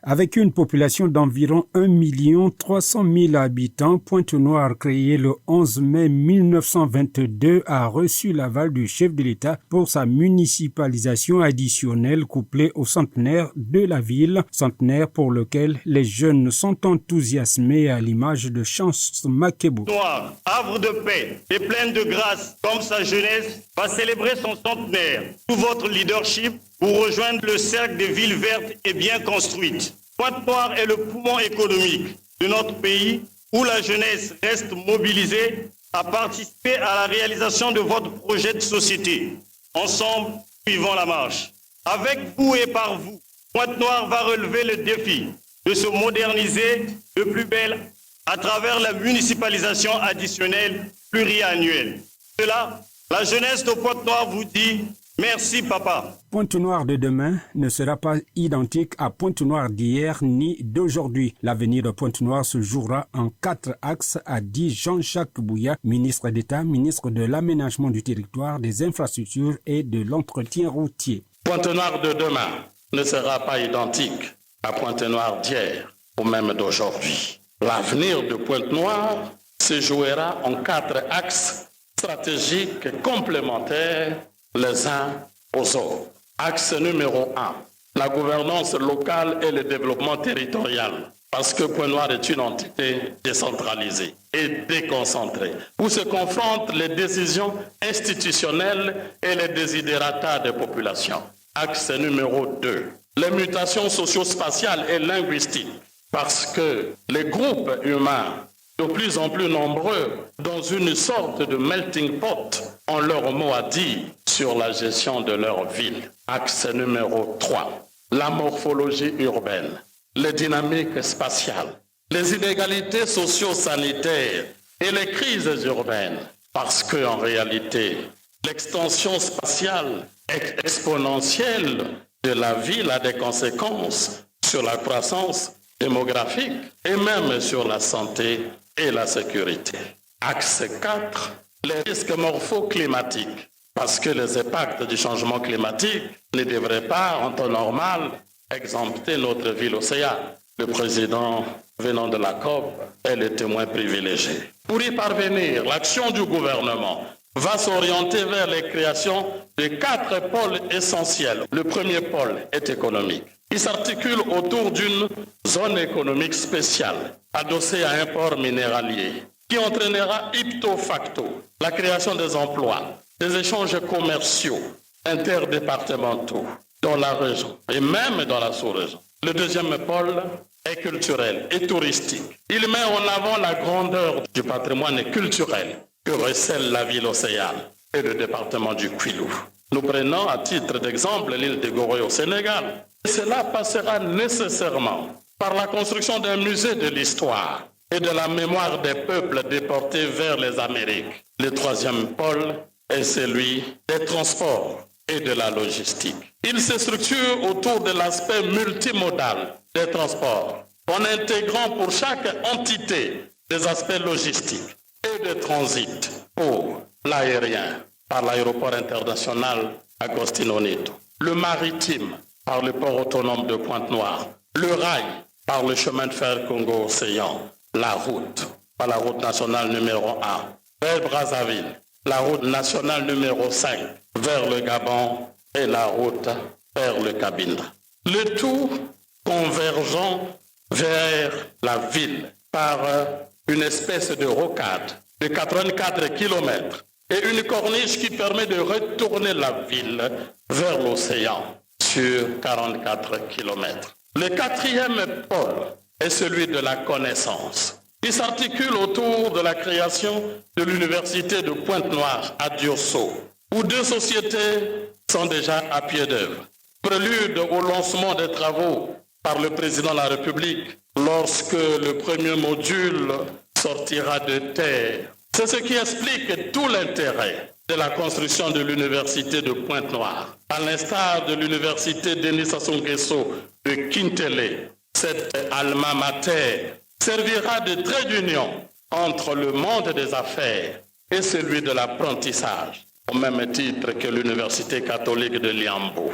Avec une population d'environ 1 300 000 habitants, Pointe-Noire, créée le 11 mai 1922, a reçu l'aval du chef de l'État pour sa municipalisation additionnelle couplée au centenaire de la ville, centenaire pour lequel les jeunes sont enthousiasmés à l'image de Chance Makebou. Noir, havre de paix et pleine de grâce comme sa jeunesse, va célébrer son centenaire. Sous votre leadership, pour rejoindre le cercle des villes vertes et bien construites. Pointe-Noire est le poumon économique de notre pays où la jeunesse reste mobilisée à participer à la réalisation de votre projet de société. Ensemble, suivons la marche. Avec vous et par vous, Pointe-Noire va relever le défi de se moderniser de plus belle à travers la municipalisation additionnelle pluriannuelle. Cela, la jeunesse de Pointe-Noire vous dit merci papa. Pointe-Noire de demain ne sera pas identique à Pointe-Noire d'hier ni d'aujourd'hui. L'avenir de Pointe-Noire se jouera en 4 axes, a dit Jean-Jacques Bouya, ministre d'État, ministre de l'Aménagement du territoire, des infrastructures et de l'entretien routier. Pointe-Noire de demain ne sera pas identique à Pointe-Noire d'hier ou même d'aujourd'hui. L'avenir de Pointe-Noire se jouera en 4 axes stratégiques complémentaires les uns aux autres. Axe numéro 1, la gouvernance locale et le développement territorial. Parce que Pointe-Noire est une entité décentralisée et déconcentrée, où se confrontent les décisions institutionnelles et les desiderata des populations. Axe numéro 2, les mutations socio-spatiales et linguistiques. Parce que les groupes humains, de plus en plus nombreux, dans une sorte de melting pot, ont leur mot à dire sur la gestion de leur ville. Axe numéro 3, la morphologie urbaine, les dynamiques spatiales, les inégalités socio-sanitaires et les crises urbaines. Parce qu'en réalité, l'extension spatiale exponentielle de la ville a des conséquences sur la croissance démographique et même sur la santé et la sécurité. Axe 4, les risques morphoclimatiques, parce que les impacts du changement climatique ne devraient pas, en temps normal, exempter notre ville océan. Le président venant de la COP est le témoin privilégié. Pour y parvenir, l'action du gouvernement va s'orienter vers la création de 4 pôles essentiels. Le premier pôle est économique. Il s'articule autour d'une zone économique spéciale, adossée à un port minéralier, qui entraînera ipso facto la création des emplois, des échanges commerciaux interdépartementaux dans la région et même dans la sous-région. Le deuxième pôle est culturel et touristique. Il met en avant la grandeur du patrimoine culturel que recèle la ville océane et le département du Kwilu. Nous prenons à titre d'exemple l'île de Gorée au Sénégal. Et cela passera nécessairement par la construction d'un musée de l'histoire et de la mémoire des peuples déportés vers les Amériques. Le troisième pôle est celui des transports et de la logistique. Il se structure autour de l'aspect multimodal des transports, en intégrant pour chaque entité des aspects logistiques et de transit pour l'aérien, par l'aéroport international Agostino Neto, le maritime, par le port autonome de Pointe-Noire, le rail, par le chemin de fer Congo-Océan, la route, par la route nationale numéro 1, vers Brazzaville, la route nationale numéro 5, vers le Gabon et la route vers le Cabinda. Le tout convergeant vers la ville par une espèce de rocade de 84 km et une corniche qui permet de retourner la ville vers l'océan sur 44 km. Le quatrième pôle est celui de la connaissance. Il s'articule autour de la création de l'université de Pointe-Noire à Diosso, où 2 sociétés sont déjà à pied d'œuvre. Prélude au lancement des travaux par le président de la République lorsque le premier module sortira de terre. C'est ce qui explique tout l'intérêt de la construction de l'université de Pointe-Noire. À l'instar de l'université Denis Sassou Nguesso de Kintele, cette alma mater servira de trait d'union entre le monde des affaires et celui de l'apprentissage, au même titre que l'université catholique de Liambo.